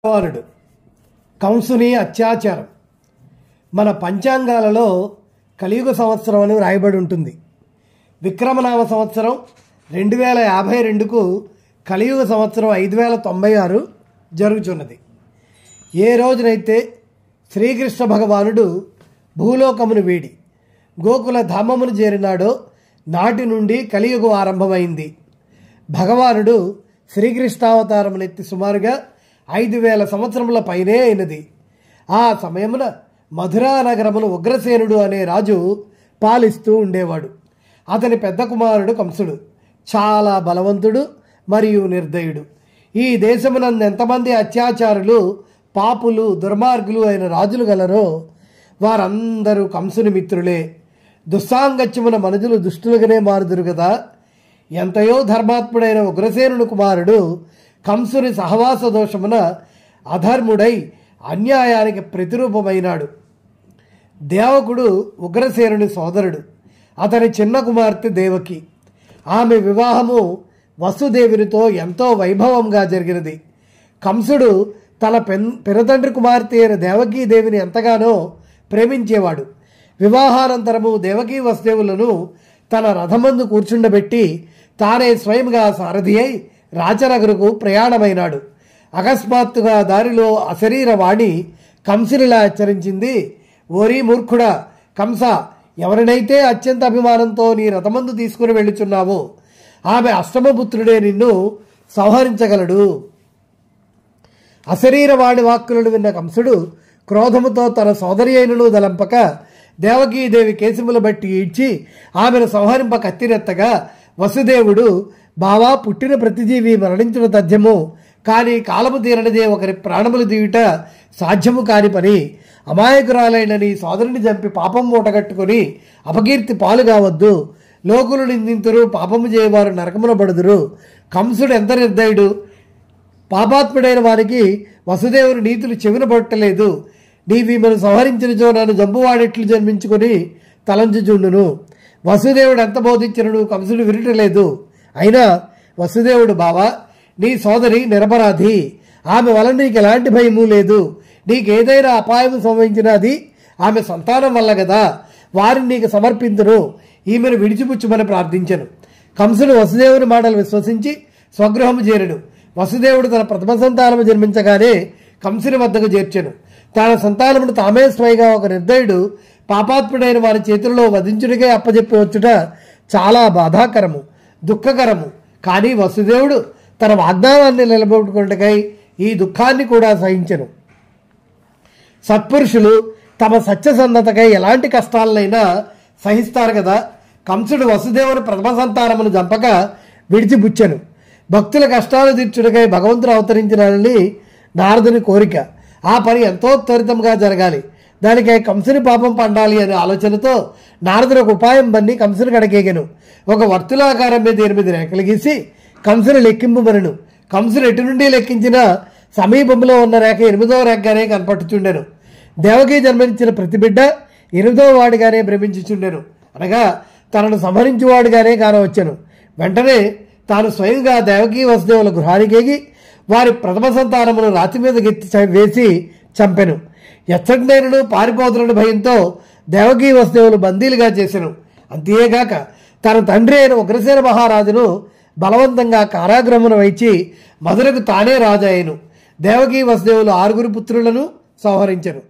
భగవానుడు కంసుని అత్యాచారం మన పంచాంగాలలో కలియుగ సంవత్సరం అని వ్రాయబడి ఉంటుంది. విక్రమనామ సంవత్సరం 2052కు కలియుగ సంవత్సరం 5096 జరుగుతున్నది. ఏ రోజునైతే శ్రీకృష్ణ భగవానుడు భూలోకమును వీడి గోకుల ధామమును చేరినాడో నాటి నుండి కలియుగం ఆరంభమైంది. భగవానుడు శ్రీకృష్ణావతారమునెత్తి సుమారుగా 5000 సంవత్సరముల పైనే అయినది. ఆ సమయమున మధురా నగరమును ఉగ్రసేనుడు అనే రాజు పాలిస్తూ ఉండేవాడు. అతని పెద్ద కుమారుడు కంసుడు చాలా బలవంతుడు మరియు నిర్దయుడు. ఈ దేశమునందు ఎంతమంది అత్యాచారులు, పాపులు, దుర్మార్గులు అయిన రాజులు గలరో వారందరూ కంసుని మిత్రులే. దుస్సాంగత్యమున మనుషులు దుష్టులుగానే మారుదురు కదా. ఎంతయో ధర్మాత్ముడైన ఉగ్రసేనుని కుమారుడు కంసుని సహవాస దోషమున అధర్ముడై అన్యాయానికి ప్రతిరూపమైనాడు. దేవకుడు ఉగ్రసేనుని సోదరుడు. అతని చిన్న కుమార్తె దేవకి. ఆమె వివాహము వసుదేవునితో ఎంతో వైభవంగా జరిగినది. కంసుడు తన పినతండ్రి కుమార్తె అయిన దేవకీదేవిని ఎంతగానో ప్రేమించేవాడు. వివాహానంతరము దేవకీ వసుదేవులను తన రథమందు కూర్చుండబెట్టి తానే స్వయంగా సారథి అయి రాచనగరుకు ప్రయాణమైనాడు. అకస్మాత్తుగా దారిలో అశరీరవాణి కంసునిలా హెచ్చరించింది. ఓరి మూర్ఖుడా కంస, ఎవరినైతే అత్యంత అభిమానంతో నీ రథమందు తీసుకుని వెళ్ళుచున్నావో ఆమె అష్టమపుత్రుడే నిన్ను సంహరించగలడు. అశరీరవాణి వాక్కులను విన్న కంసుడు క్రోధముతో తన సోదరి అయినను దలంపక దేవకీదేవి కేశములు బట్టి ఈడ్చి ఆమెను సంహరింప కత్తిరెత్తగా వసుదేవుడు, బావా, పుట్టిన ప్రతిజీవి మరణించిన తథ్యము, కానీ కాలము తీరనిదే ఒకరి ప్రాణములు తీయుట సాధ్యము కాని పని. అమాయకురాలైన నీ సోదరుని చంపి పాపం మూటగట్టుకుని అపకీర్తి పాలు కావద్దు. లోకులు నిందింతురు, పాపము చేయవారు నరకమున పడుదురు. కంసుడు ఎంత నిర్దయుడు! పాపాత్ముడైన వారికి వసుదేవుని నీతులు చెవిన పట్టలేదు. నీవిమను సంహరించినచో నన్ను జంబువాడెట్లు జన్మించుకొని తలంచుచుండును. వసుదేవుడు ఎంత బోధించినను కంసుడు వినటలేదు. అయినా వసుదేవుడు, బావా, నీ సోదరి నిరపరాధి. ఆమె వల్ల నీకు ఎలాంటి భయము లేదు. నీకేదైనా అపాయము సంభవించినది ఆమె సంతానం వల్ల కదా. వారిని నీకు సమర్పించును. ఈమెను విడిచిపుచ్చుమని ప్రార్థించను. కంసుడు వసుదేవుని మాటలు విశ్వసించి స్వగృహము చేరడు. వసుదేవుడు తన ప్రథమ సంతానము జన్మించగానే కంసుని వద్దకు చేర్చెను. తన సంతానమును తామే స్వయంగా ఒక నిర్దయుడు పాపాత్ముడైన వారి చేతుల్లో వధించుడికే అప్పజెప్పి వచ్చుట చాలా బాధాకరము, దుఃఖకరము. కానీ వసుదేవుడు తన వాగ్దానాన్ని నిలబెట్టుకున్నట్టుకై ఈ దుఃఖాన్ని కూడా సహించెను. సత్పురుషులు తమ సత్యసంధతకై ఎలాంటి కష్టాలనైనా సహిస్తారు కదా. కంసుడు వసుదేవుని ప్రథమ సంతానమును చంపక విడిచిపుచ్చెను. భక్తుల కష్టాలు తీర్చుడికై భగవంతుడు అవతరించినాడని నారదుని కోరిక. ఆ పని ఎంతో త్వరితంగా జరగాలి. దానికై కంసుని పాపం పండాలి అనే ఆలోచనతో నారదుడు ఒక ఉపాయం బన్ని కంసుని కడకేగెను. ఒక వర్తులాకారం మీద 8 రేఖలు గీసి కంసుని లెక్కింపుమనెను. కంసుని ఎటు నుండి లెక్కించిన సమీపంలో ఉన్న రేఖ 8వ రేఖగానే కనపట్టుచుండెను. దేవకి జన్మనిచ్చిన ప్రతి బిడ్డ 8వ వాడిగానే భ్రమించుచుండెను. అనగా తనను సంహరించువాడుగానే కానవచ్చెను. వెంటనే తాను స్వయంగా దేవకీ వసుదేవుల గృహానికేగి వారి ప్రథమ సంతానమును రాతి మీద వేసి చంపెను. ఎచ్చటినైనను పారిపోతున్న భయంతో దేవకీ వసుదేవులు బందీలుగా చేసెను. అంతేగాక తన తండ్రి అయిన ఉగ్రసేన మహారాజును బలవంతంగా కారాగృహమున వైచి మధురకు తానే రాజు అయ్యెను. దేవకీ వసుదేవులు 6 పుత్రులను సంహరించెను.